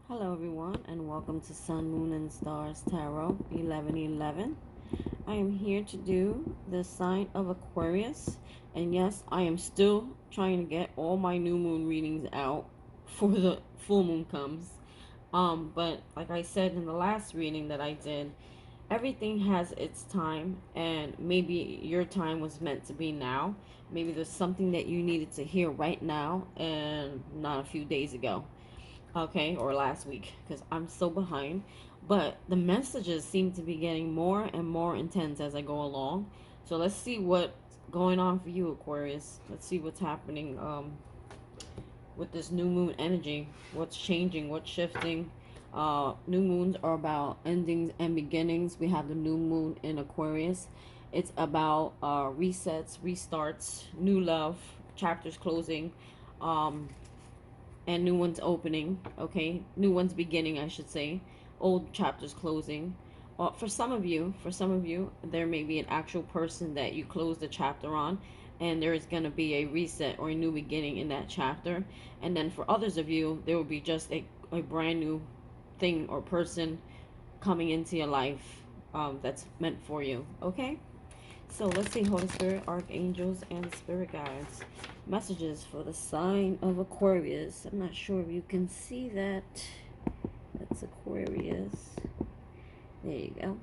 Hello, everyone, and welcome to Sun, Moon, and Stars Tarot 1111. I am here to do the sign of Aquarius, and yes, I am still trying to get all my new moon readings out for the full moon comes. But like I said in the last reading that I did, everything has its time, and maybe your time was meant to be now. Maybe there's something that you needed to hear right now and not a few days ago, okay, or last week, because I'm so behind. But the messages seem to be getting more and more intense as I go along. So let's see what's going on for you, Aquarius. Let's see what's happening with this new moon energy. What's changing, what's shifting. New moons are about endings and beginnings. We have the new moon in Aquarius. It's about resets, restarts, new love, chapters closing, um, and new ones opening. Okay, new ones beginning, I should say. Old chapters closing. For some of you, there may be an actual person that you close the chapter on, and there is going to be a reset or a new beginning in that chapter. And then for others of you, there will be just a brand new thing or person coming into your life, that's meant for you. Okay, so let's see, Holy Spirit, archangels, and spirit guides. Messages for the sign of Aquarius. I'm not sure if you can see that. That's Aquarius. There you go.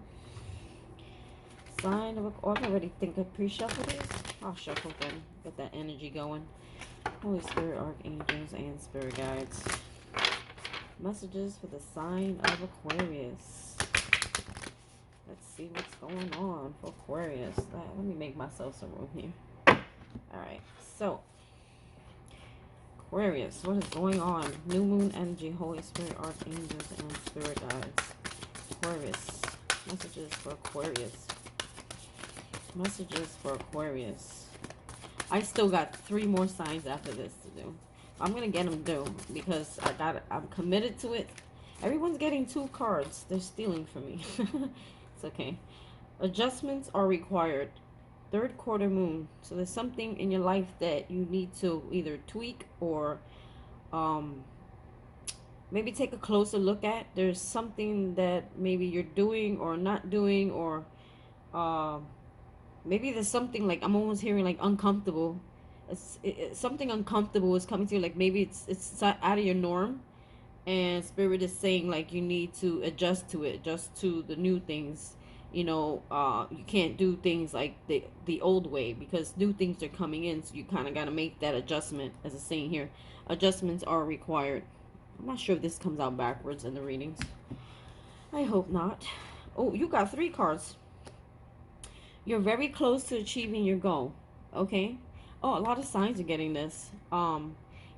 Sign of Aquarius. I already think I pre-shuffled this. I'll shuffle them. Get that energy going. Holy Spirit, archangels, and spirit guides. Messages for the sign of Aquarius. Let's see what's going on for Aquarius. Let me make myself some room here. Alright, so Aquarius, what is going on? New moon energy, Holy Spirit, archangels, and spirit guides. Aquarius, messages for Aquarius. Messages for Aquarius. I still got 3 more signs after this to do. I'm gonna get them done because I'm committed to it. Everyone's getting 2 cards. They're stealing from me. It's okay. Adjustments are required. 3rd quarter moon. So there's something in your life that you need to either tweak or maybe take a closer look at. There's something that maybe you're doing or not doing, or maybe there's something like, I'm almost hearing like uncomfortable. Something uncomfortable is coming to you, like maybe it's out of your norm, and spirit is saying like you need to adjust to it, adjust to the new things. You can't do things like the old way, because new things are coming in, so you kind of got to make that adjustment. As it's saying here, adjustments are required. I'm not sure if this comes out backwards in the readings. I hope not. Oh, you got 3 cards. You're very close to achieving your goal. Okay. Oh, a lot of signs are getting this.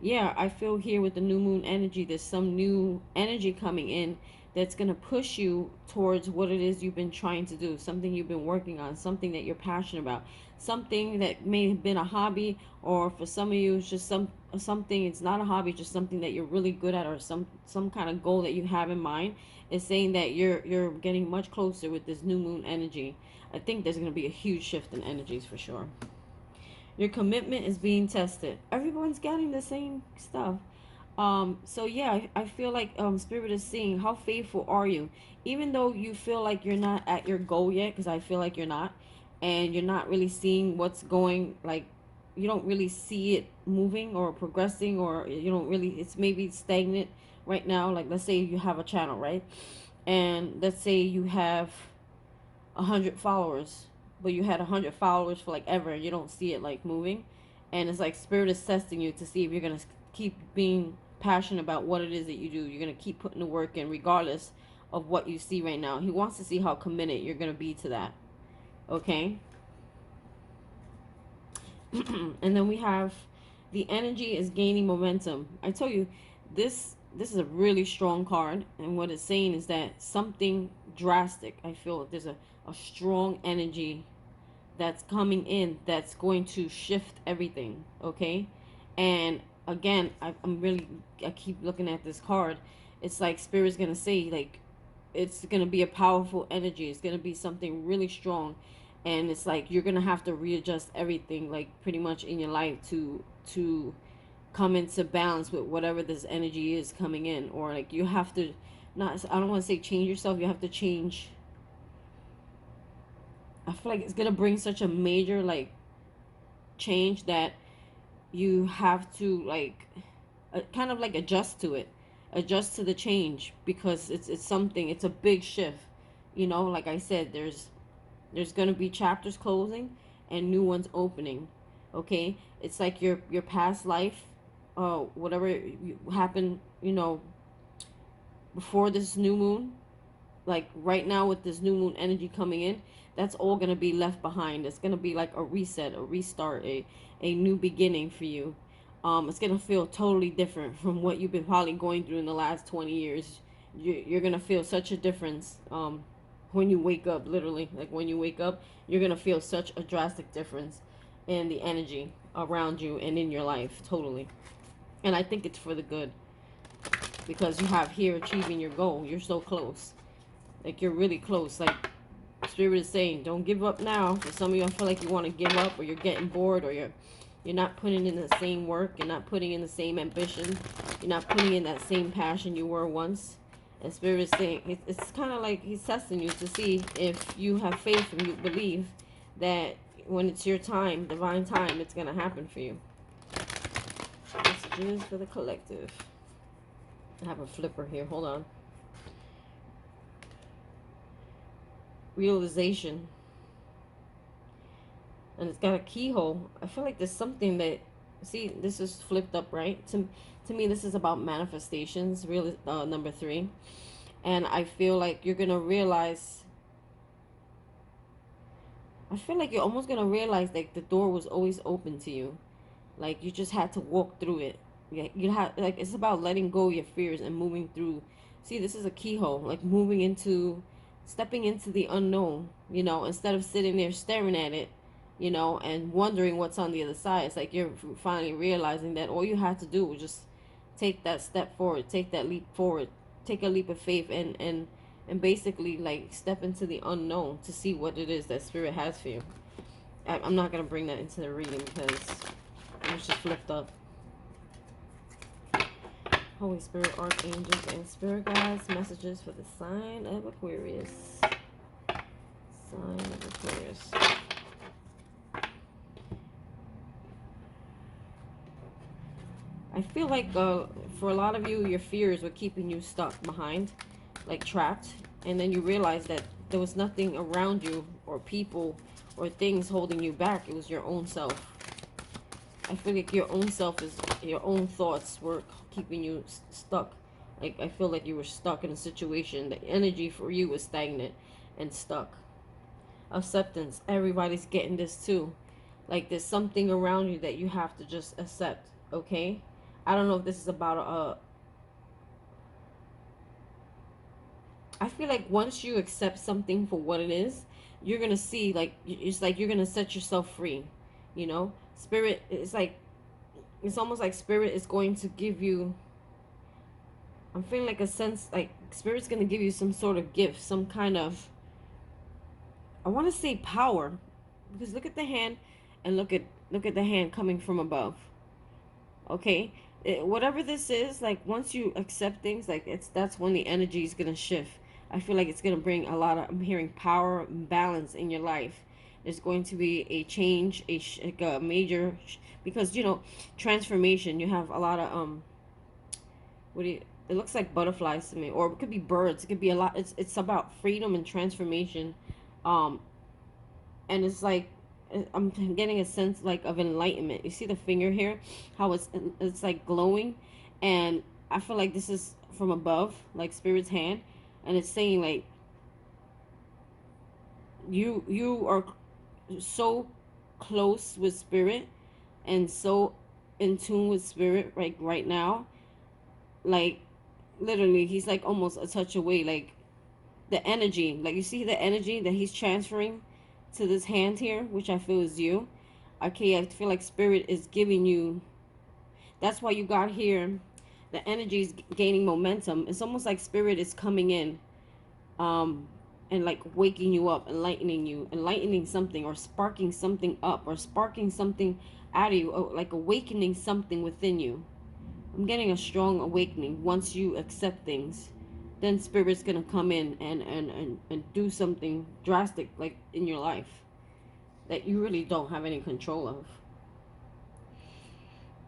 Yeah, I feel here with the new moon energy, there's some new energy coming in that's going to push you towards what it is you've been trying to do, something you've been working on, something that you're passionate about, something that may have been a hobby, or for some of you it's just something, it's not a hobby, just something that you're really good at, or some kind of goal that you have in mind. Is saying that you're getting much closer with this new moon energy. I think there's going to be a huge shift in energies for sure. Your commitment is being tested. Everyone's getting the same stuff. So yeah, I feel like spirit is seeing how faithful are you, even though you feel like you're not at your goal yet, because I feel like you're not, and you're not really seeing what's going, like you don't really see it moving or progressing, or you don't really, it's maybe stagnant right now. Like let's say you have a channel, right? And let's say you have 100 followers, but you had 100 followers for like ever, and you don't see it like moving. And it's like spirit is testing you to see if you're gonna keep being passionate about what it is that you do. You're gonna keep putting the work in regardless of what you see right now. He wants to see how committed you're gonna be to that. Okay. And then we have the energy is gaining momentum. I tell you, this is a really strong card, and what it's saying is that something drastic, I feel there's a strong energy that's coming in that's going to shift everything. Okay. And again, I keep looking at this card. It's like spirit's gonna say like it's gonna be a powerful energy, it's gonna be something really strong, and it's like you're gonna have to readjust everything, like pretty much in your life, to come into balance with whatever this energy is coming in. Or like you have to, not, I don't want to say change yourself, you have to change. I feel like it's gonna bring such a major like change that you have to like kind of like adjust to it, adjust to the change, because it's something, it's a big shift. You know, like I said, there's gonna be chapters closing and new ones opening. Okay, it's like your past life, whatever happened, you know, before this new moon, like right now with this new moon energy coming in, that's all going to be left behind. It's going to be like a reset, a restart, a new beginning for you. It's going to feel totally different from what you've been probably going through in the last 20 years. You're going to feel such a difference when you wake up, literally. Like when you wake up, you're going to feel such a drastic difference in the energy around you and in your life, totally. And I think it's for the good, because you have here achieving your goal. You're so close. Like you're really close. Like Spirit is saying, don't give up now. For some of you, I feel like you want to give up, or you're getting bored, or you're not putting in the same work, you're not putting in the same ambition, you're not putting in that same passion you were once. And Spirit is saying, it's kind of like He's testing you to see if you have faith and you believe that when it's your time, divine time, it's going to happen for you. Messages for the collective. I have a flipper here. Hold on. Realization. And it's got a keyhole. I feel like there's something that, see, this is flipped up, right? To me, this is about manifestations, real number 3. And I feel like you're going to realize, I feel like you're almost going to realize like the door was always open to you. Like you just had to walk through it. You have, like, it's about letting go of your fears and moving through. See, this is a keyhole, like moving into, stepping into the unknown, you know, instead of sitting there staring at it, you know, and wondering what's on the other side. It's like you're finally realizing that all you had to do was just take that step forward, take that leap forward, take a leap of faith, and basically like step into the unknown to see what it is that Spirit has for you. I'm not going to bring that into the reading because it's just flipped up. Holy Spirit, archangels, and spirit guides, messages for the sign of Aquarius. Sign of Aquarius. I feel like for a lot of you, your fears were keeping you stuck behind, like trapped. And then you realize that there was nothing around you or people or things holding you back. It was your own self. I feel like your own self is, your own thoughts were keeping you stuck. Like I feel like you were stuck in a situation. The energy for you was stagnant and stuck. Acceptance. Everybody's getting this too. Like there's something around you that you have to just accept. Okay? I don't know if this is about I feel like once you accept something for what it is, you're gonna see, like, it's like you're gonna set yourself free. You know, Spirit, it's like, it's almost like Spirit is going to give you, I'm feeling like a sense like Spirit's gonna give you some sort of gift, some kind of, I want to say power, because look at the hand, and look at the hand coming from above. Okay, whatever this is, like once you accept things, like that's when the energy is gonna shift. I feel like it's gonna bring a lot of, I'm hearing power and balance in your life. There's going to be a change, like a major, because you know, transformation. You have a lot of what do you? It looks like butterflies to me, or it could be birds. It could be a lot. It's about freedom and transformation, and it's like I'm getting a sense like of enlightenment. You see the finger here, how it's like glowing, and I feel like this is from above, like Spirit's hand, and it's saying like you are so close with Spirit and so in tune with Spirit right now, like literally He's like almost a touch away. Like the energy, like you see the energy that He's transferring to this hand here, which I feel is you. Okay, I feel like Spirit is giving you, that's why you got here, the energy is gaining momentum. It's almost like Spirit is coming in and like waking you up, enlightening something, or sparking something up, or sparking something out of you, or like awakening something within you. I'm getting a strong awakening. Once you accept things, then spirit's gonna come in and do something drastic like in your life that you really don't have any control of.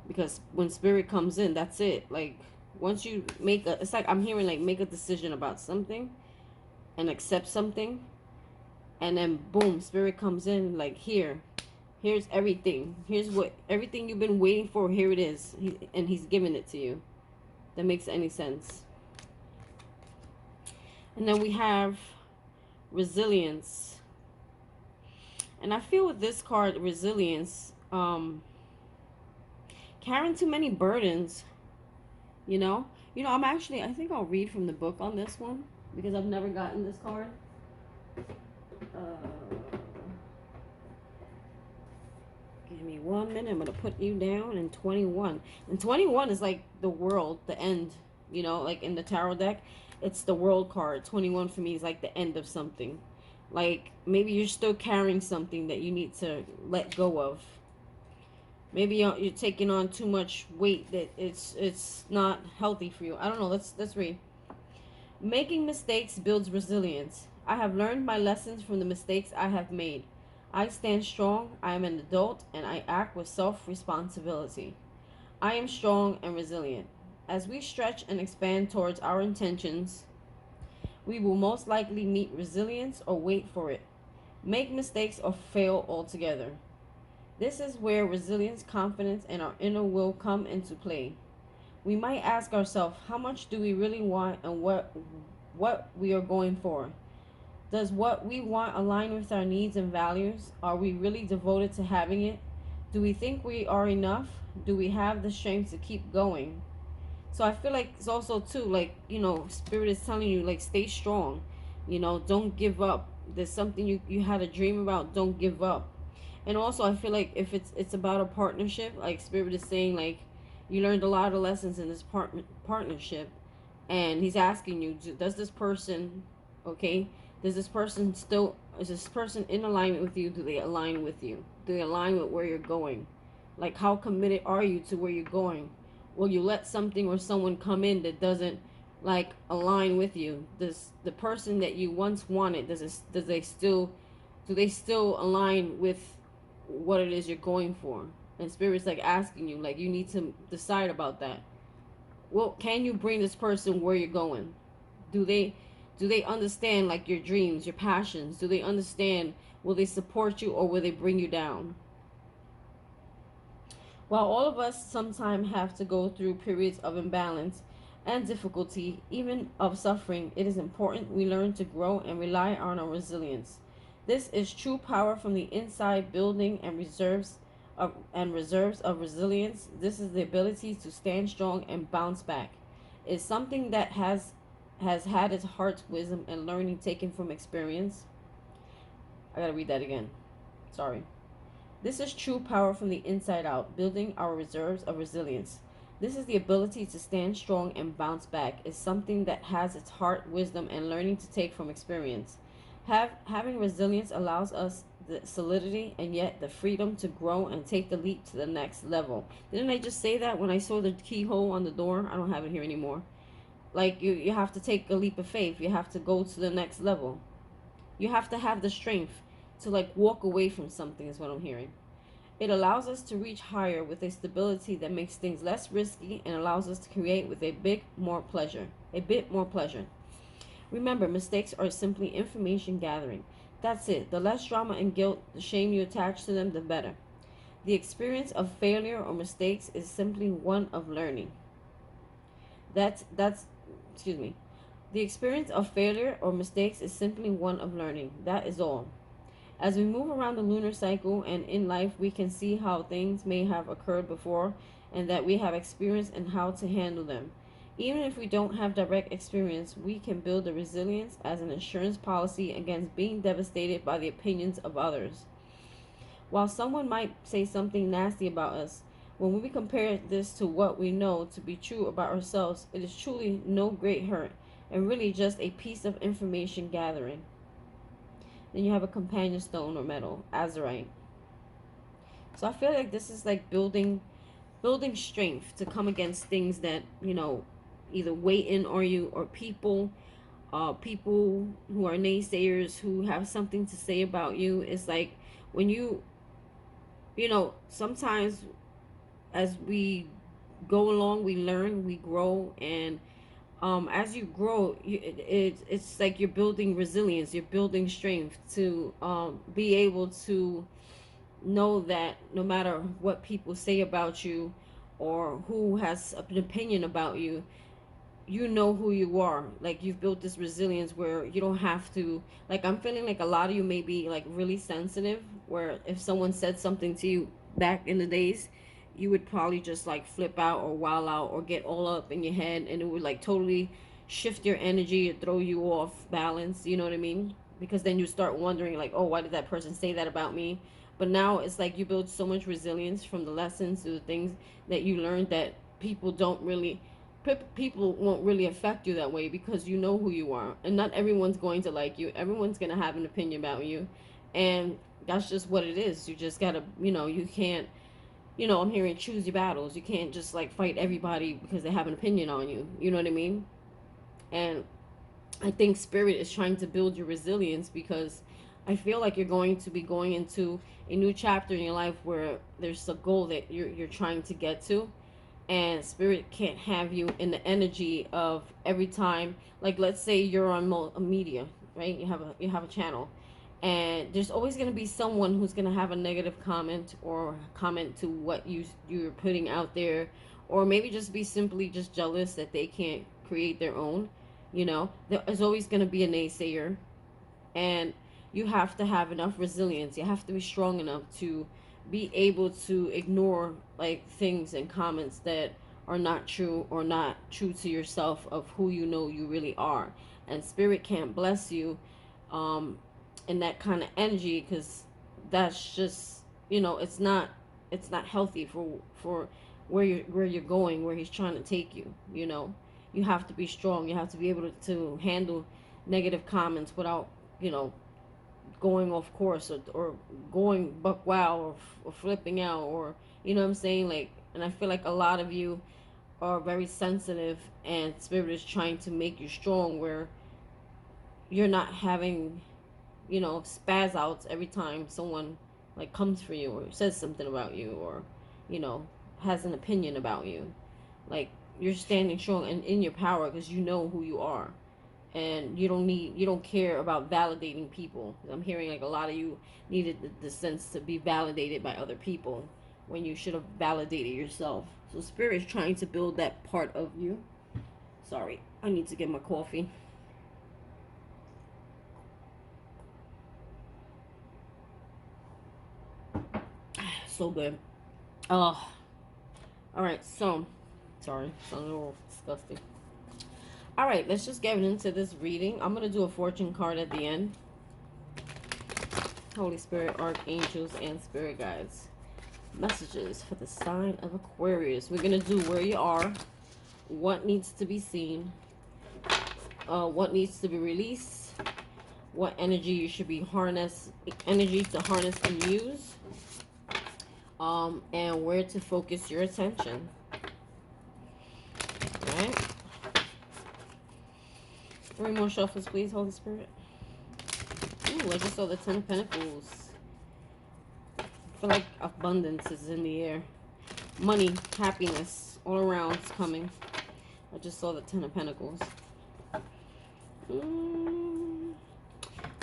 Because when spirit comes in, that's it. Like once you make a, it's like I'm hearing like make a decision about something and accept something, and then boom, spirit comes in like here's everything. Here's what everything you've been waiting for. Here it is, and he's giving it to you. That makes any sense. And then we have resilience. And I feel with this card, resilience, carrying too many burdens, you know. I'm actually, I think I'll read from the book on this one because I've never gotten this card. Give me 1 minute. I'm going to put you down in 21. And 21 is like the world, the end, like in the tarot deck. It's the world card. 21 for me is like the end of something. Like maybe you're still carrying something that you need to let go of. Maybe you're taking on too much weight that it's not healthy for you. I don't know. Let's read. Making mistakes builds resilience. I have learned my lessons from the mistakes I have made. I stand strong. I am an adult and I act with self-responsibility. I am strong and resilient. As we stretch and expand towards our intentions, we will most likely meet resilience or wait for it, make mistakes or fail altogether. This is where resilience, confidence, and our inner will come into play. We might ask ourselves, how much do we really want and what we are going for? Does what we want align with our needs and values? Are we really devoted to having it? Do we think we are enough? Do we have the strength to keep going? So I feel like it's also too like, spirit is telling you like stay strong. Don't give up. There's something you had a dream about, don't give up. And also I feel like if it's about a partnership, like spirit is saying like you learned a lot of lessons in this partnership, and he's asking you, does this person, okay, is this person in alignment with you? Do they align with you? Do they align with where you're going? Like how committed are you to where you're going? Will you let something or someone come in that doesn't like align with you? Does the person that you once wanted, do they still align with what it is you're going for? And spirit's like asking you, like you need to decide about that. Well, can you bring this person where you're going? Do they understand like your dreams, your passions? Do they understand? Will they support you or will they bring you down? While all of us sometimes have to go through periods of imbalance and difficulty, even of suffering, it is important we learn to grow and rely on our resilience. This is true power from the inside, building and reserves of resilience. This is the ability to stand strong and bounce back. It's something that has had its heart's wisdom and learning taken from experience. I gotta read that again. Sorry. This is true power from the inside out, building our reserves of resilience. This is the ability to stand strong and bounce back. Is something that has its heart, wisdom, and learning to take from experience. Having resilience allows us the solidity and yet the freedom to grow and take the leap to the next level. Didn't I just say that when I saw the keyhole on the door? I don't have it here anymore. Like you have to take a leap of faith. You have to go to the next level. You have to have the strength to like walk away from something is what I'm hearing. It allows us to reach higher with a stability that makes things less risky and allows us to create with a bit more pleasure. Remember, mistakes are simply information gathering. That's it. The less drama and guilt, the shame you attach to them, the better. The experience of failure or mistakes is simply one of learning. Excuse me. The experience of failure or mistakes is simply one of learning. That is all. As we move around the lunar cycle and in life, we can see how things may have occurred before and that we have experience and how to handle them. Even if we don't have direct experience, we can build a resilience as an insurance policy against being devastated by the opinions of others. While someone might say something nasty about us, when we compare this to what we know to be true about ourselves, it is truly no great hurt and really just a piece of information gathering. Then you have a companion stone or metal, azurite. So I feel like this is like building building strength to come against things that, you know, either weigh in on you, or people who are naysayers, who have something to say about you. It's like when you know, sometimes as we go along, we learn, we grow, and as you grow, it's like you're building resilience, you're building strength to be able to know that no matter what people say about you, or who has an opinion about you, you know who you are. Like, you've built this resilience where you don't have to, like, I'm feeling like a lot of you may be like really sensitive, where if someone said something to you back in the days, you would probably just like flip out or wild out or get all up in your head, and it would like totally shift your energy, throw you off balance, you know what I mean? Because then you start wondering like, oh, why did that person say that about me? But now it's like you build so much resilience from the lessons to the things that you learned, that people don't really, people won't really affect you that way, because you know who you are, and not everyone's going to like you. Everyone's going to have an opinion about you, and that's just what it is. You just gotta, you know, you can't, you know, I'm hearing choose your battles. You can't just like fight everybody because they have an opinion on you, you know what I mean? And I think spirit is trying to build your resilience, because I feel like you're going to be going into a new chapter in your life where there's a goal that you're trying to get to, and spirit can't have you in the energy of every time, like, let's say you're on a media, right? You have a channel, and there's always going to be someone who's going to have a negative comment, or comment to what you're putting out there, or maybe just be simply just jealous that they can't create their own. You know, there's always going to be a naysayer, and you have to have enough resilience. You have to be strong enough to be able to ignore like things and comments that are not true, or not true to yourself, of who you know you really are. And spirit can't bless you um in that kind of energy, because that's just, you know, it's not healthy for where you're going, where he's trying to take you, you know. You have to be strong. You have to be able to handle negative comments without, you know, going off course, or going buck wild, or flipping out, or, you know what I'm saying, like. And I feel like a lot of you are very sensitive, and spirit is trying to make you strong, where you're not having, you know, spaz outs every time someone like comes for you, or says something about you, or, you know, has an opinion about you. Like, you're standing strong and in your power, because you know who you are, and you don't care about validating people. I'm hearing like a lot of you needed the sense to be validated by other people, when you should have validated yourself. So spirit is trying to build that part of you. Sorry, I need to get my coffee. So good. Oh, all right. So, sorry, sounds a little disgusting. All right, let's just get into this reading. I'm gonna do a fortune card at the end. Holy Spirit, archangels, and spirit guides. Messages for the sign of Aquarius. We're gonna do where you are, what needs to be seen, what needs to be released, what energy you should be energy to harness and use, and where to focus your attention. All right. 3 more shuffles, please, Holy Spirit. Ooh, I just saw the 10 of Pentacles. I feel like abundance is in the air. Money, happiness, all around is coming. I just saw the 10 of Pentacles. Ooh,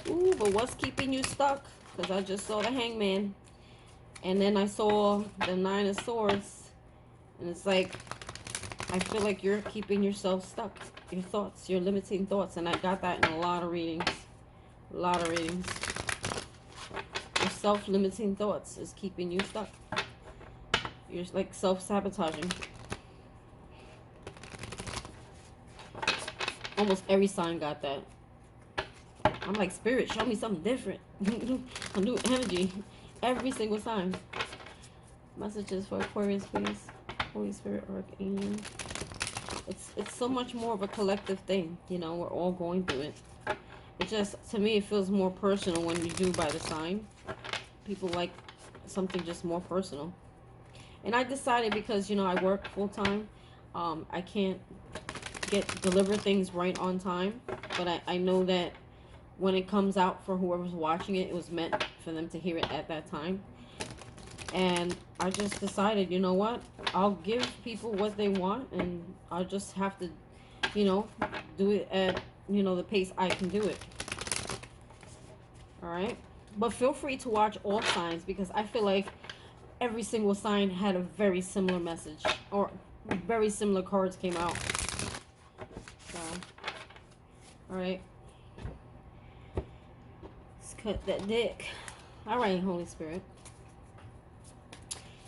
but what's keeping you stuck? Because I just saw the Hangman. And then I saw the 9 of Swords. And it's like, I feel like you're keeping yourself stuck. Your thoughts, your limiting thoughts. And I got that in a lot of readings. A lot of readings. Your self-limiting thoughts is keeping you stuck. You're like self-sabotaging. Almost every sign got that. I'm like, spirit, show me something different. A new energy. Every single sign. Messages for Aquarius, please. Holy Spirit, Archangel. It's so much more of a collective thing. You know, we're all going through it. It just, to me, it feels more personal when you do by the sign. People like something just more personal. And I decided, because, I work full time, I can't deliver things right on time. But I know that when it comes out for whoever's watching it, it was meant for them to hear it at that time. And I just decided, you know what? I'll give people what they want, and I'll just have to, you know, do it at, the pace I can do it. All right. But feel free to watch all signs, because I feel like every single sign had a very similar message, or very similar cards came out. So, all right. Let's cut that deck. All right, Holy Spirit.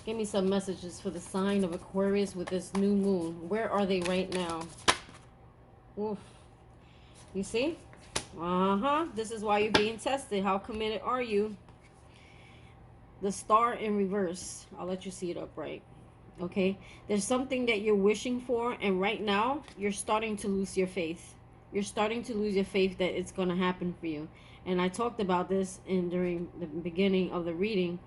Give me some messages for the sign of Aquarius with this new moon. Where are they right now? Oof. You see? This is why you're being tested. How committed are you? The star in reverse. I'll let you see it upright. Okay? There's something that you're wishing for, and right now you're starting to lose your faith. You're starting to lose your faith that it's going to happen for you. And I talked about this during the beginning of the reading.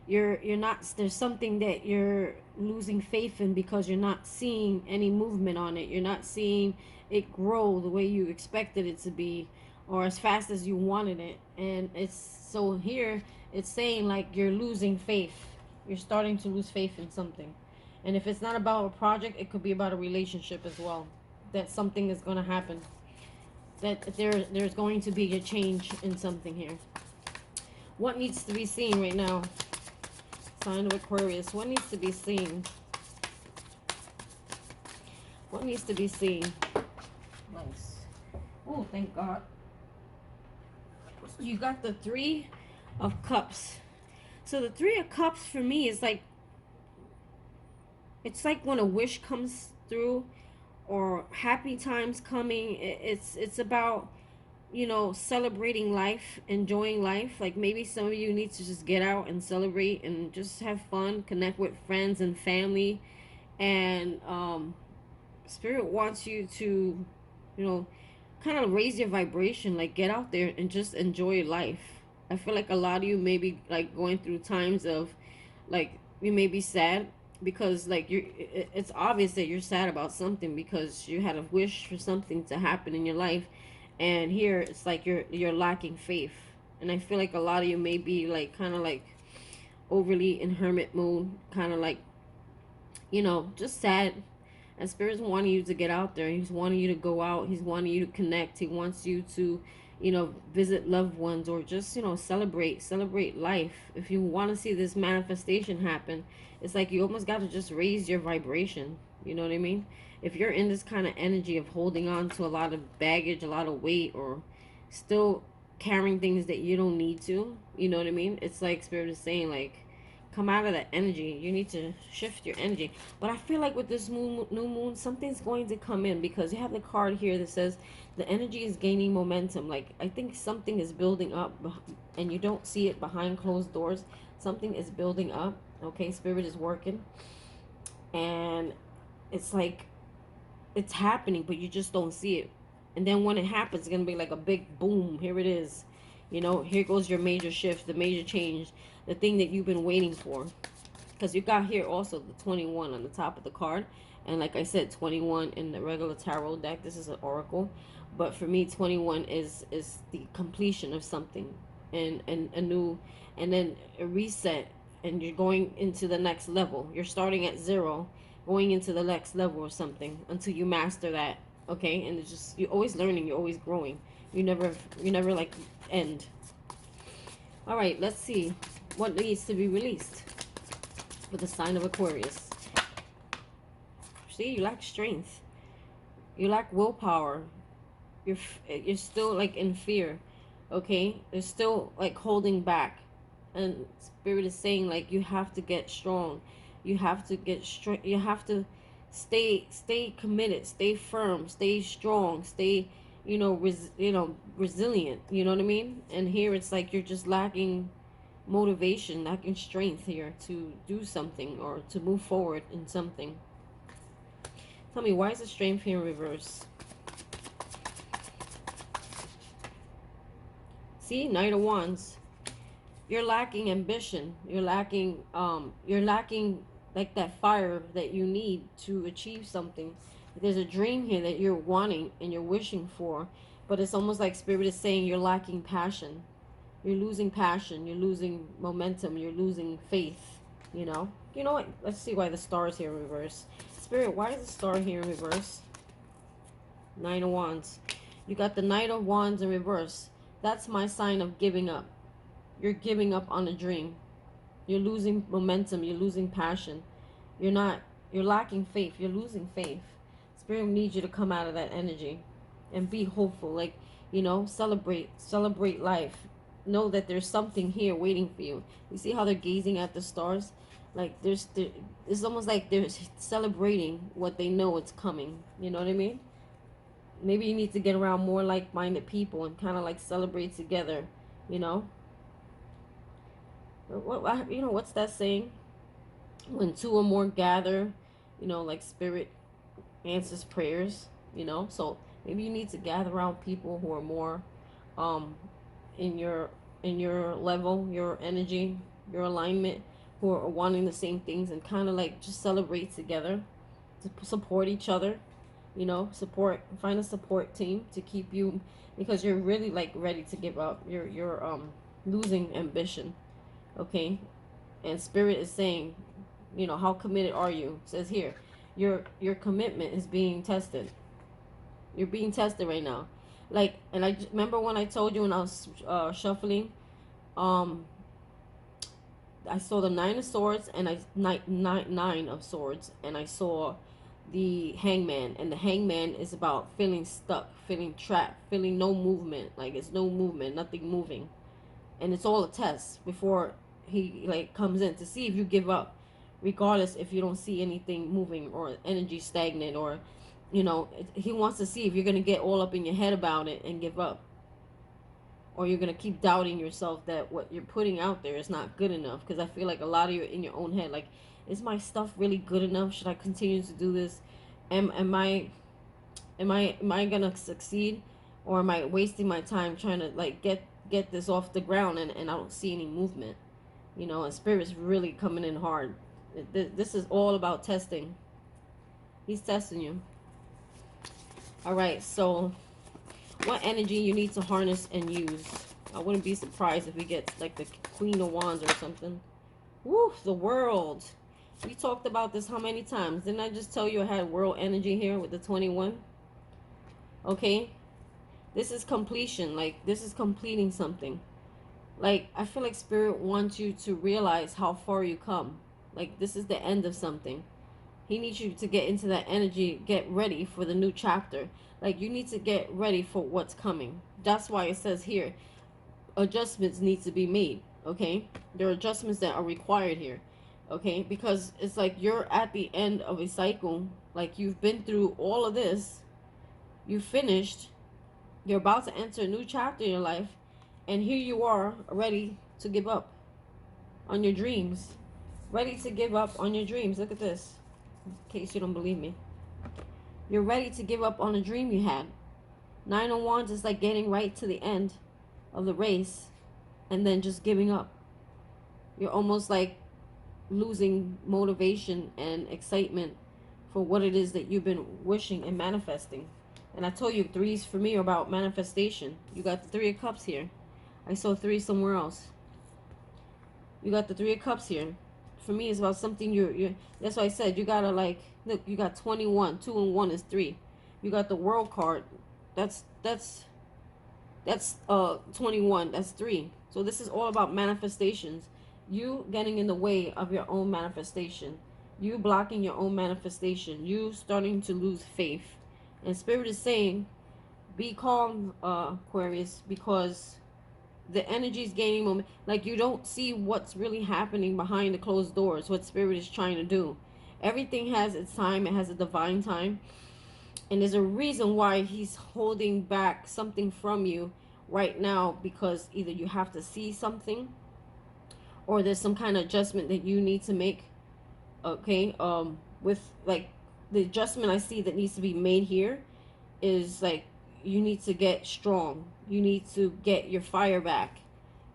You're not, there's something that you're losing faith in because you're not seeing any movement on it. You're not seeing it grow the way you expected it to be, or as fast as you wanted it. And it's so here it's saying like you're losing faith. You're starting to lose faith in something. And if it's not about a project, it could be about a relationship as well. That something is going to happen. That there's going to be a change in something here. What needs to be seen right now? Sign of Aquarius. What needs to be seen? What needs to be seen? Nice. Oh, thank God. You got the Three of Cups. So the Three of Cups for me is like, it's like when a wish comes through, or happy times coming. It's about, celebrating life, enjoying life. Like maybe some of you need to just get out and celebrate and just have fun, connect with friends and family. And Spirit wants you to, kind of raise your vibration, like get out there and just enjoy life. I feel like a lot of you may be like going through times of, like, you may be sad because like it's obvious that you're sad about something because you had a wish for something to happen in your life, and here it's like you're lacking faith. And I feel like a lot of you may be like kind of like overly in hermit mode, kind of like, just sad. And Spirit's wanting you to get out there. He's wanting you to go out. He's wanting you to connect. He wants you to, visit loved ones, or just, celebrate life. If you want to see this manifestation happen, it's like you almost got to just raise your vibration. You know what I mean? If you're in this kind of energy of holding on to a lot of baggage, a lot of weight, or still carrying things that you don't need to, you know what I mean? It's like Spirit is saying, like, come out of that energy. You need to shift your energy. But I feel like with this new moon, something's going to come in, because you have the card here that says the energy is gaining momentum. Like, I think something is building up, and you don't see it behind closed doors. Something is building up. Okay, Spirit is working, and it's like it's happening, but you just don't see it. And then when it happens, it's gonna be like a big boom. Here it is. Here goes your major shift, the major change, the thing that you've been waiting for. Because you got here also the 21 on the top of the card. And like I said, 21 in the regular tarot deck, this is an oracle. But for me, 21 is the completion of something, and a new, and then a reset. And you're going into the next level. You're starting at 0, going into the next level or something until you master that. Okay? And it's just, you're always learning, you're always growing. You never like end. All right, let's see what needs to be released with the sign of Aquarius. See, you lack strength. You lack willpower. You're still like in fear. Okay? You're still like holding back. And Spirit is saying like you have to get strong. You have to get strong. You have to stay committed, stay firm, stay strong, stay resilient. You know what I mean? And here it's like you're just lacking motivation, lacking strength here to do something or to move forward in something. Tell me, why is the strength here in reverse? See, Knight of Wands. You're lacking ambition. You're lacking like that fire that you need to achieve something. There's a dream here that you're wanting and you're wishing for, but it's almost like spirit is saying you're lacking passion. You're losing passion, you're losing momentum, you're losing faith, you know? You know what? Let's see why the star is here in reverse. Spirit, why is the star here in reverse? Nine of Wands. You got the Knight of Wands in reverse. That's my sign of giving up. You're giving up on a dream. You're losing momentum, you're losing passion. You're lacking faith, you're losing faith. Spirit needs you to come out of that energy and be hopeful. Like, you know, celebrate life. Know that there's something here waiting for you. You see how they're gazing at the stars? Like it's almost like they're celebrating what they know it's coming. You know what I mean? Maybe you need to get around more like-minded people and kind of like celebrate together, you know? What you know, what's that saying? When two or more gather, you know, like spirit answers prayers, you know? So maybe you need to gather around people who are more um in your level, your energy, your alignment, who are wanting the same things, and kind of like just celebrate together, to support each other, you know, find a support team to keep you, because you're really like ready to give up. You're losing ambition, okay? And spirit is saying, you know, how committed are you? It says here, your commitment is being tested. You're being tested right now. Like, and I remember when I told you when I was shuffling, um, I saw the Nine of Swords and nine of Swords, and I saw the Hangman, and the Hangman is about feeling stuck, feeling trapped, feeling no movement. Like it's no movement, nothing moving, and it's all a test before he like comes in to see if you give up, regardless if you don't see anything moving or energy stagnant, or you know, he wants to see if you're gonna get all up in your head about it and give up, or you're gonna keep doubting yourself that what you're putting out there is not good enough. Because I feel like a lot of you are in your own head, like, is my stuff really good enough? Should I continue to do this? Am I gonna succeed, or am I wasting my time trying to like get this off the ground, and I don't see any movement, you know? And spirit's really coming in hard. This is all about testing. He's testing you. All right, so what energy you need to harness and use? I wouldn't be surprised if we get like the Queen of Wands or something. Woo, the World. We talked about this how many times? Didn't I just tell you I had world energy here with the 21? Okay, this is completion. Like, this is completing something. Like, I feel like spirit wants you to realize how far you come. Like, this is the end of something. He needs you to get into that energy, get ready for the new chapter. Like, you need to get ready for what's coming. That's why it says here, adjustments need to be made, okay? There are adjustments that are required here, okay? Because it's like you're at the end of a cycle. Like, you've been through all of this. You finished. You're about to enter a new chapter in your life. And here you are, ready to give up on your dreams. Ready to give up on your dreams. Look at this, in case you don't believe me. You're ready to give up on a dream you had. Nine of Wands is like getting right to the end of the race and then just giving up. You're almost like losing motivation and excitement for what it is that you've been wishing and manifesting. And I told you, threes for me are about manifestation. You got the Three of Cups here. I saw three somewhere else. You got the Three of Cups here. For me, it's about something you're that's why I said you gotta, like, look, you got 21. 2 and 1 is 3. You got the World card. That's 21. That's 3. So this is all about manifestations. You getting in the way of your own manifestation. You blocking your own manifestation. You starting to lose faith. And spirit is saying, be calm, Aquarius, because the energy is gaining moment. Like, you don't see what's really happening behind the closed doors, what spirit is trying to do. Everything has its time. It has a divine time. And there's a reason why he's holding back something from you right now, because either you have to see something, or there's some kind of adjustment that you need to make. Okay, with like the adjustment I see that needs to be made here is like, you need to get strong. You need to get your fire back.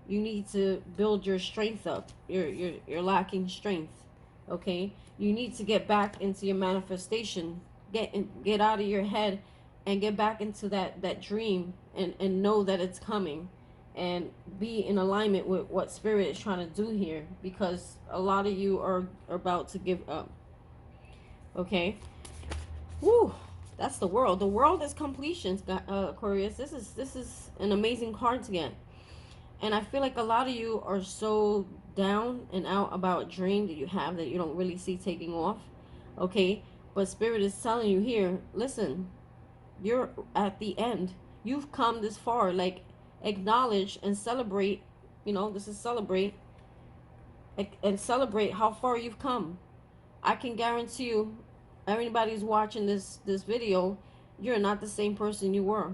You need to build your strength up. You're lacking strength. Okay, you need to get back into your manifestation. Get out of your head and get back into that dream, and know that it's coming, and be in alignment with what spirit is trying to do here, because a lot of you are about to give up. Okay. Woo. That's the world. The world is completion, Aquarius. This is an amazing card to get. And I feel like a lot of you are so down and out about dream that you have that you don't really see taking off. Okay? But spirit is telling you here, listen, you're at the end. You've come this far. Like, acknowledge and celebrate. This is celebrate. And celebrate how far you've come. I can guarantee you, everybody's watching this video, you're not the same person you were.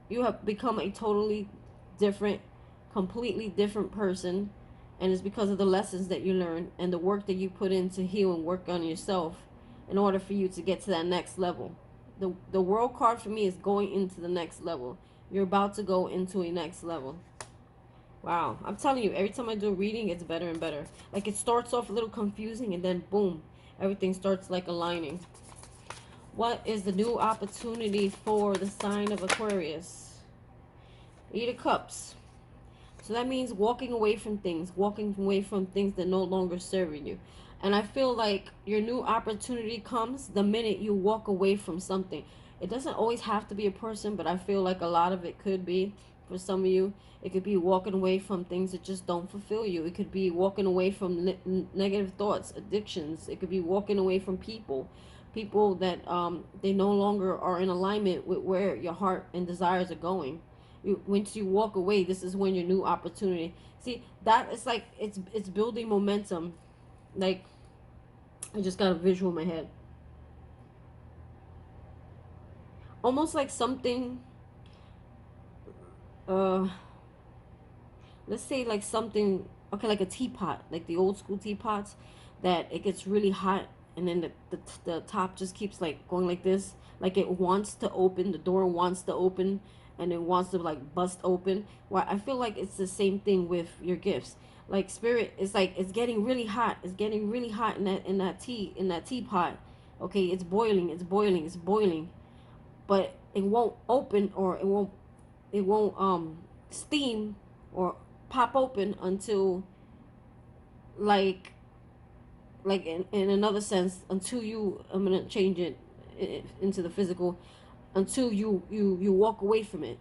You have become a totally different, completely different person, and it's because of the lessons that you learned and the work that you put in to heal and work on yourself in order for you to get to that next level. The world card for me is going into the next level. You're about to go into a next level. Wow, I'm telling you, every time I do a reading, it's better and better. Like, it starts off a little confusing, and then boom, everything starts like aligning. What is the new opportunity for the sign of Aquarius? Eight of Cups. So that means walking away from things that no longer serve you. And I feel like your new opportunity comes the minute you walk away from something. It doesn't always have to be a person, but I feel like a lot of it could be for some of you. It could be walking away from things that just don't fulfill you. It could be walking away from negative thoughts, addictions. It could be walking away from people that they no longer are in alignment with where your heart and desires are going. Once you walk away, this is when your new opportunity. See, that is like it's building momentum. Like, I just got a visual in my head, almost like something. Uh, let's say like something. Okay, like a teapot, like the old school teapots, that it gets really hot, and then the top just keeps like going like this, like it wants to open. The door wants to open, and it wants to like bust open. Well, I feel like it's the same thing with your gifts. Like, spirit is like, it's getting really hot. It's getting really hot in that teapot. Okay, it's boiling. It's boiling. It's boiling. But it won't open, or it won't steam or pop open until, like in another sense, until you, I'm gonna change it into the physical, until you walk away from it,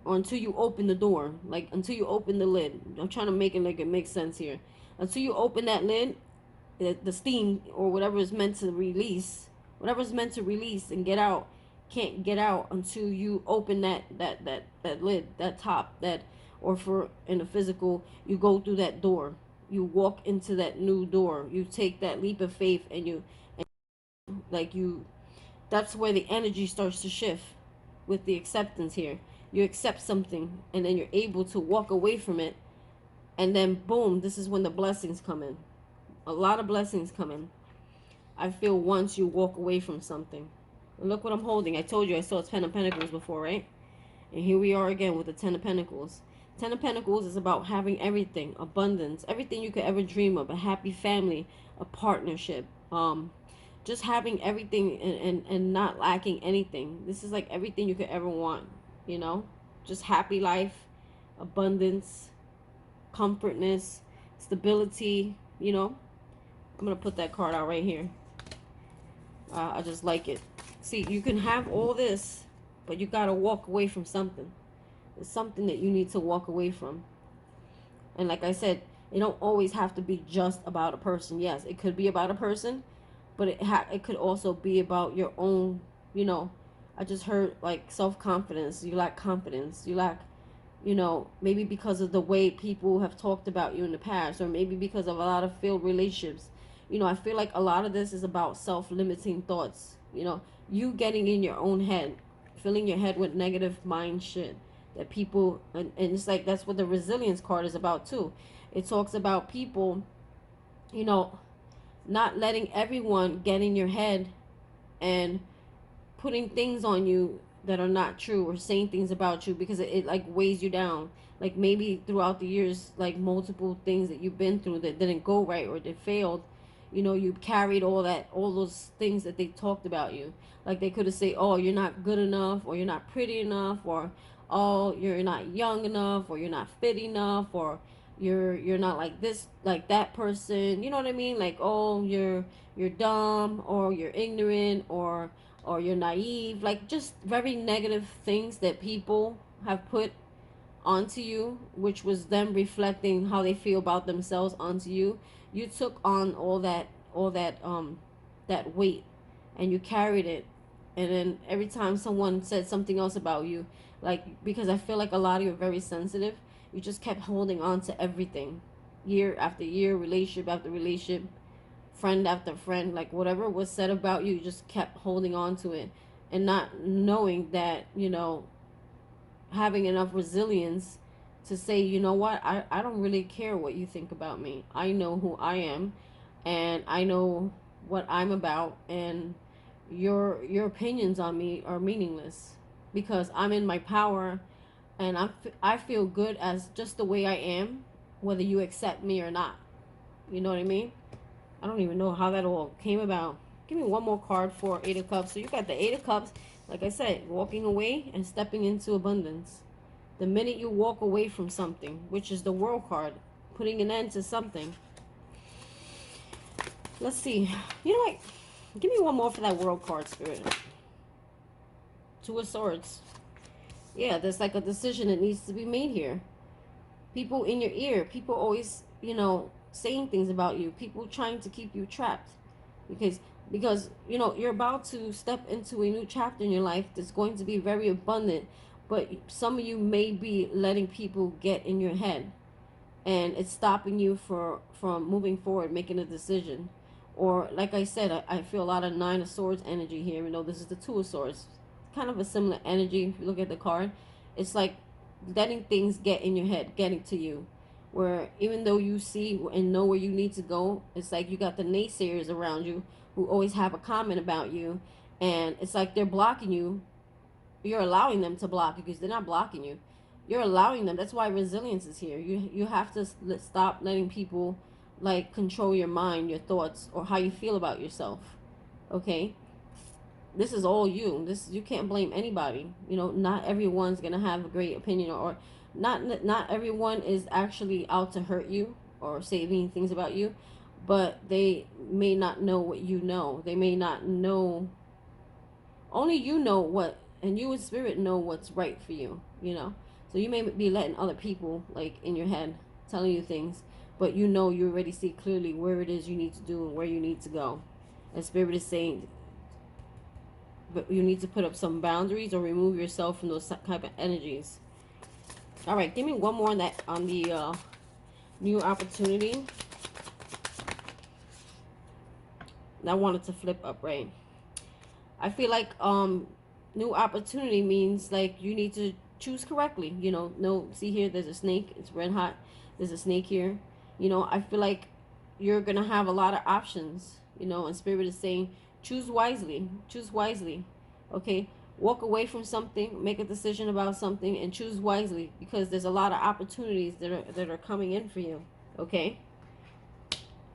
or until you open the door, like until you open the lid. I'm trying to make it like it makes sense here. Until you open that lid, the steam or whatever is meant to release, whatever's meant to release and get out, can't get out until you open that lid, that top, that, or for in the physical, you go through that door, you walk into that new door, you take that leap of faith, and like you that's where the energy starts to shift with the acceptance here. You accept something, and then you're able to walk away from it, and then boom, this is when the blessings come in. A lot of blessings come in, I feel, once you walk away from something. And look what I'm holding. I told you I saw 10 of Pentacles before, right? And here we are again with the 10 of Pentacles. 10 of Pentacles is about having everything, abundance, everything you could ever dream of, a happy family, a partnership, just having everything, and not lacking anything. This is like everything you could ever want, just happy life, abundance, comfortness, stability. I'm gonna put that card out right here. I just like it. See, you can have all this, but you gotta walk away from something. It's something that you need to walk away from. And like I said, it don't always have to be just about a person. Yes, it could be about a person, but it could also be about your own, I just heard like self-confidence. You lack confidence. You lack, maybe because of the way people have talked about you in the past, or maybe because of a lot of failed relationships. I feel like a lot of this is about self-limiting thoughts. You getting in your own head, filling your head with negative mind shit that people, and it's like that's what the resilience card is about too. It talks about people, you know, not letting everyone get in your head and putting things on you that are not true, or saying things about you because it like weighs you down. Like maybe throughout the years, like multiple things that you've been through that didn't go right or they failed, you know, you carried all that, all those things that they talked about you. Like they could have said, oh, you're not good enough, or you're not pretty enough, or oh, you're not young enough, or you're not fit enough, or you're not like this, like that person, you know what I mean? Like, oh, you're dumb, or you're ignorant, or you're naive, like just very negative things that people have put onto you, which was them reflecting how they feel about themselves onto you. You took on all that that weight, and you carried it. And then every time someone said something else about you, like, because I feel like a lot of you are very sensitive, you just kept holding on to everything, year after year, relationship after relationship, friend after friend, like whatever was said about you, you just kept holding on to it, and not knowing that, you know, having enough resilience to say, you know what, I don't really care what you think about me. I know who I am, and I know what I'm about, and your opinions on me are meaningless, because I'm in my power, and I feel good as just the way I am, whether you accept me or not. You know what I mean? I don't even know how that all came about. Give me one more card for Eight of Cups. So you got the Eight of Cups. Like I said, walking away and stepping into abundance. The minute you walk away from something, which is the World card, putting an end to something. Let's see. You know what? Give me one more for that World card, Spirit. Two of Swords. Yeah, there's like a decision that needs to be made here. People in your ear. People always, you know, saying things about you. People trying to keep you trapped. Because you know, you're about to step into a new chapter in your life that's going to be very abundant, but some of you may be letting people get in your head, and it's stopping you from moving forward, making a decision. Or like I said, I feel a lot of Nine of Swords energy here, even though this is the Two of Swords. Kind of a similar energy if you look at the card. It's like letting things get in your head, getting to you, where even though you see and know where you need to go, it's like you got the naysayers around you who always have a comment about you, and it's like they're blocking you. You're allowing them to block you, because they're not blocking you, you're allowing them. That's why resilience is here. You have to stop letting people like control your mind, your thoughts, or how you feel about yourself. Okay, this is all you. This, you can't blame anybody. You know, not everyone's gonna have a great opinion, or not everyone is actually out to hurt you or say mean things about you, but they may not know what you know. They may not know, only you know what, and you in spirit know what's right for you, you know. So you may be letting other people like in your head telling you things, but you know, you already see clearly where it is you need to do and where you need to go. And spirit is saying, but you need to put up some boundaries or remove yourself from those type of energies. All right, give me one more on that, on the new opportunity. I wanted to flip up, right? I feel like new opportunity means like you need to choose correctly. You know, no, see here, there's a snake. It's red hot. There's a snake here. You know, I feel like you're gonna have a lot of options. You know, and spirit is saying, choose wisely. Choose wisely. Okay, walk away from something, make a decision about something, and choose wisely, because there's a lot of opportunities that are coming in for you. Okay.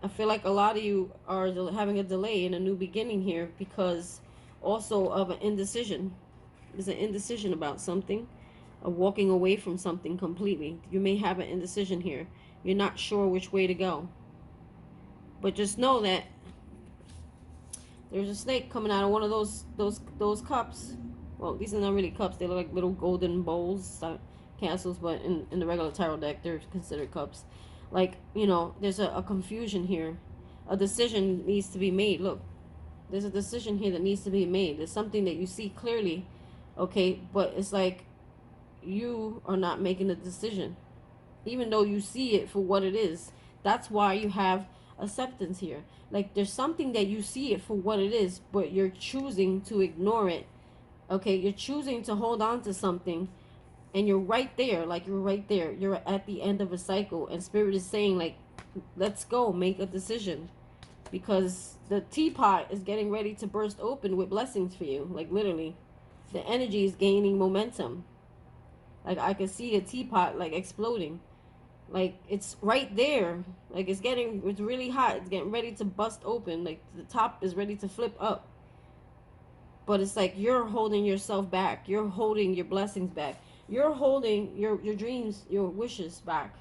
I feel like a lot of you are having a delay in a new beginning here because also of an indecision. There's an indecision about something, of walking away from something completely. You may have an indecision here. You're not sure which way to go. But just know that there's a snake coming out of one of those cups. Well, these are not really cups. They look like little golden bowls, castles, but in the regular tarot deck, they're considered cups. Like, you know, there's a confusion here. A decision needs to be made. Look, there's a decision here that needs to be made. There's something that you see clearly, okay, but it's like you are not making a decision, even though you see it for what it is. That's why you have acceptance here. Like, there's something that you see it for what it is, but you're choosing to ignore it. Okay, you're choosing to hold on to something, and you're right there. Like, you're right there. You're at the end of a cycle, and spirit is saying, like, let's go, make a decision, because the teapot is getting ready to burst open with blessings for you, like literally. The energy is gaining momentum. Like I can see a teapot like exploding. Like it's right there. Like it's really hot. It's getting ready to bust open. Like the top is ready to flip up. But it's like you're holding yourself back. You're holding your blessings back. You're holding your dreams, your wishes back.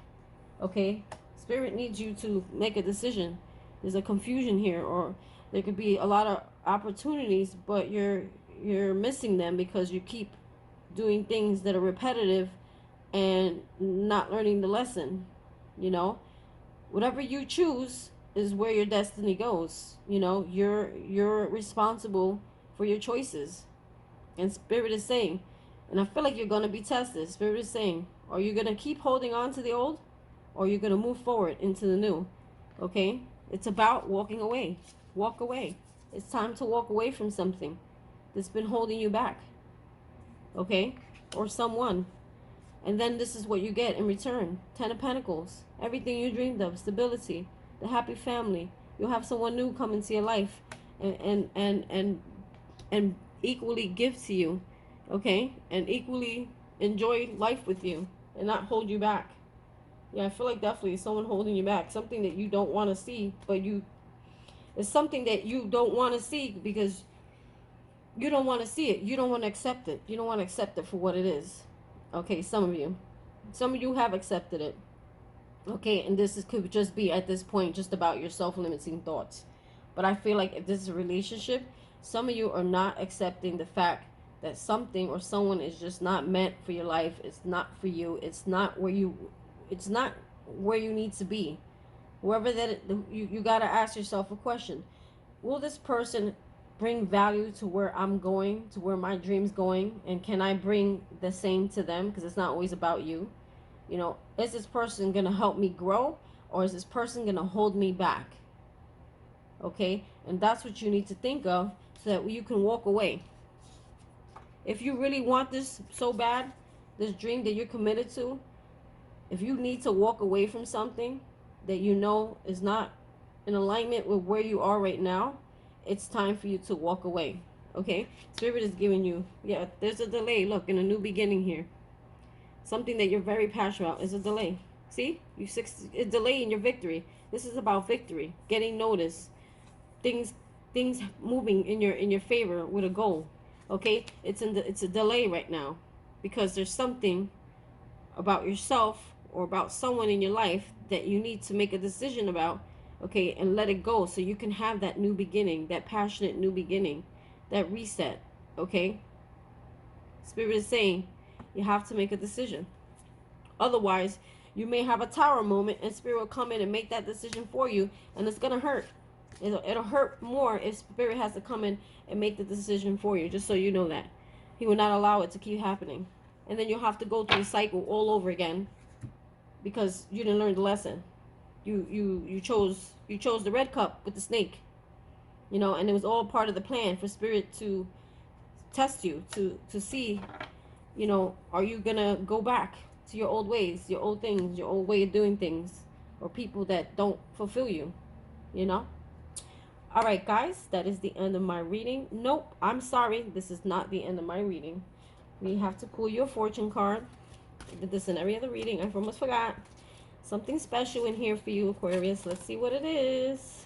Okay? Spirit needs you to make a decision. There's a confusion here, or there could be a lot of opportunities, but you're missing them because you keep doing things that are repetitive and not learning the lesson. You know, whatever you choose is where your destiny goes. You know, you're responsible for your choices. And Spirit is saying, and I feel like you're going to be tested. Spirit is saying, are you going to keep holding on to the old, or are you going to move forward into the new? Okay? It's about walking away. Walk away. It's time to walk away from something that's been holding you back. Okay? Or someone. And then this is what you get in return. 10 of Pentacles. Everything you dreamed of. Stability. The happy family. You'll have someone new come into your life and equally give to you. Okay? And equally enjoy life with you. And not hold you back. Yeah, I feel like definitely someone holding you back. Something that you don't want to see. But it's something that you don't want to see because you don't want to see it. You don't want to accept it. You don't want to accept it for what it is. Okay, some of you have accepted it. Okay, and could just be at this point just about your self-limiting thoughts. But I feel like if this is a relationship, some of you are not accepting the fact that something or someone is just not meant for your life. It's not for you. It's not where you need to be. Whoever you got to ask yourself a question. Will this person bring value to where I'm going, to where my dream's going, and can I bring the same to them? Because it's not always about you. You know, is this person going to help me grow, or is this person going to hold me back? Okay? And that's what you need to think of so that you can walk away. If you really want this so bad, this dream that you're committed to, if you need to walk away from something that you know is not in alignment with where you are right now, it's time for you to walk away. Okay? Spirit is giving you, yeah, there's a delay. Look, in a new beginning here. Something that you're very passionate about is a delay. See? A delay in your victory. This is about victory. Getting noticed. Things moving in your favor with a goal. Okay? It's a delay right now. Because there's something about yourself or about someone in your life that you need to make a decision about. Okay, and let it go so you can have that new beginning, that passionate new beginning, that reset. Okay? Spirit is saying you have to make a decision. Otherwise, you may have a tower moment and Spirit will come in and make that decision for you, and it's going to hurt. It'll hurt more if Spirit has to come in and make the decision for you, just so you know that. He will not allow it to keep happening. And then you'll have to go through the cycle all over again because you didn't learn the lesson. You chose the red cup with the snake, you know, and it was all part of the plan for Spirit to test you, to see, you know, are you gonna go back to your old ways, your old things, your old way of doing things, or people that don't fulfill you, you know. All right, guys, that is the end of my reading. Nope, I'm sorry, this is not the end of my reading. We have to pull your fortune card. I did this in every other reading. I almost forgot. Something special in here for you, Aquarius. Let's see what it is.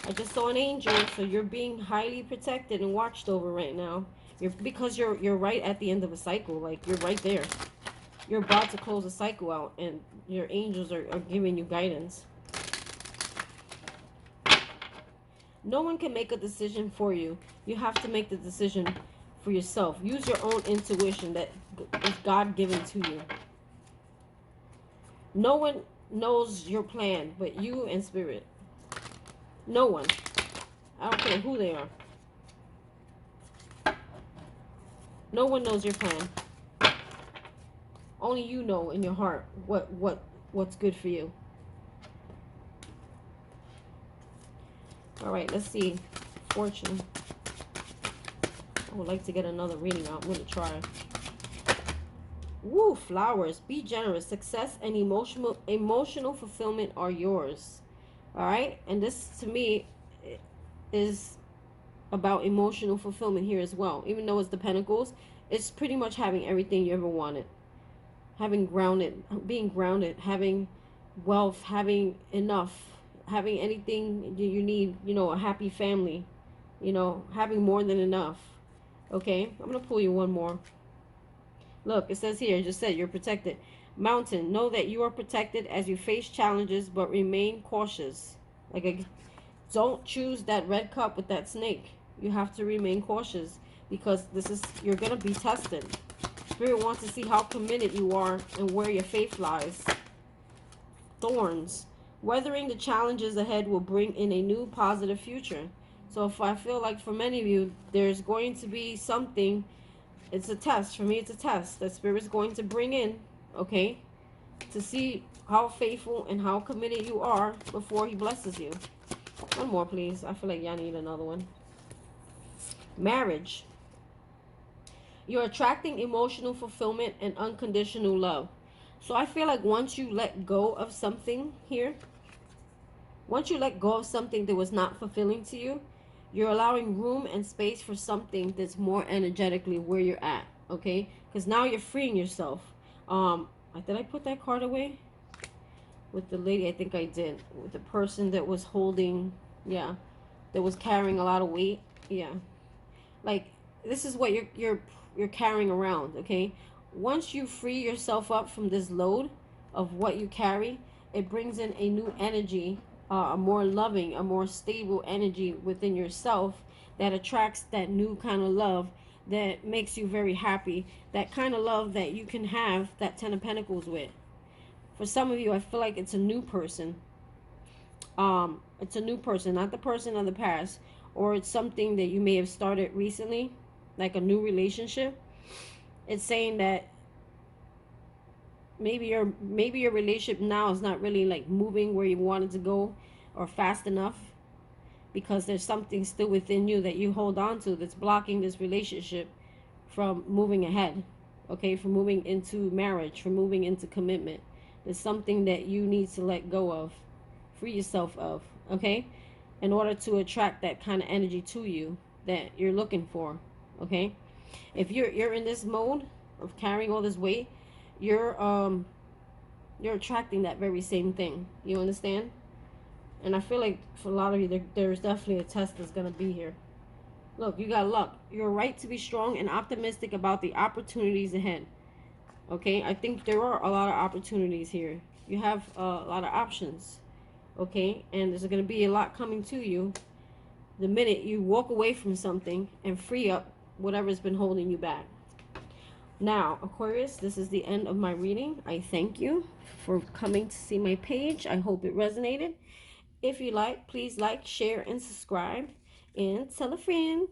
I just saw an angel, so you're being highly protected and watched over right now. Because you're right at the end of a cycle. Like, you're right there. You're about to close a cycle out, and your angels are giving you guidance. No one can make a decision for you. You have to make the decision for yourself. Use your own intuition that is God-given to you. No one knows your plan but you and Spirit. No one. I don't care who they are. No one knows your plan. Only you know in your heart what's good for you. All right, let's see. Fortune. I would like to get another reading out. I'm going to try. Woo, flowers. Be generous. Success and emotional fulfillment are yours. All right? And this, to me, is about emotional fulfillment here as well. Even though it's the Pentacles, it's pretty much having everything you ever wanted. Having grounded, being grounded, having wealth, having enough, having anything you need, you know, a happy family, you know, having more than enough. Okay, I'm going to pull you one more. Look, it says here, it just said you're protected. Mountain, know that you are protected as you face challenges, but remain cautious. Like, don't choose that red cup with that snake. You have to remain cautious because you're going to be tested. Spirit wants to see how committed you are and where your faith lies. Thorns. Weathering the challenges ahead will bring in a new positive future. So if I feel like for many of you, there's going to be something, it's a test. For me, it's a test that Spirit's going to bring in, okay, to see how faithful and how committed you are before he blesses you. One more, please. I feel like y'all need another one. Marriage. You're attracting emotional fulfillment and unconditional love. So I feel like once you let go of something here, once you let go of something that was not fulfilling to you, you're allowing room and space for something that's more energetically where you're at, okay? Because now you're freeing yourself. Did I put that card away? With the lady, I think I did. With the person that was holding, yeah, that was carrying a lot of weight, yeah. Like, this is what you're carrying around, okay? Once you free yourself up from this load of what you carry, it brings in a new energy, a more loving, a more stable energy within yourself that attracts that new kind of love that makes you very happy, that kind of love that you can have that Ten of Pentacles with. For some of you, I feel like it's a new person. It's a new person, not the person of the past, or it's something that you may have started recently, like a new relationship. It's saying that maybe your relationship now is not really like moving where you wanted to go or fast enough, because there's something still within you that you hold on to that's blocking this relationship from moving ahead, okay, from moving into marriage, from moving into commitment. There's something that you need to let go of, free yourself of, okay, in order to attract that kind of energy to you that you're looking for, okay? If you're in this mode of carrying all this weight, you're attracting that very same thing. You understand? And I feel like for a lot of you, there's definitely a test that's going to be here. Look, you got luck. You're right to be strong and optimistic about the opportunities ahead. Okay, I think there are a lot of opportunities here. You have a lot of options. Okay, and there's going to be a lot coming to you the minute you walk away from something and free up whatever's been holding you back. Now, Aquarius, this is the end of my reading. I thank you for coming to see my page. I hope it resonated. If you like, please like, share, and subscribe. And tell a friend.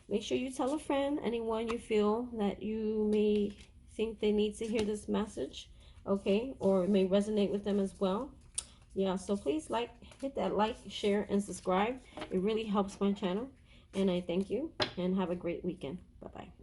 Make sure you tell a friend, anyone you feel that you may think they need to hear this message, okay, or it may resonate with them as well. Yeah, so please hit that like, share, and subscribe. It really helps my channel. And I thank you, and have a great weekend. Bye-bye.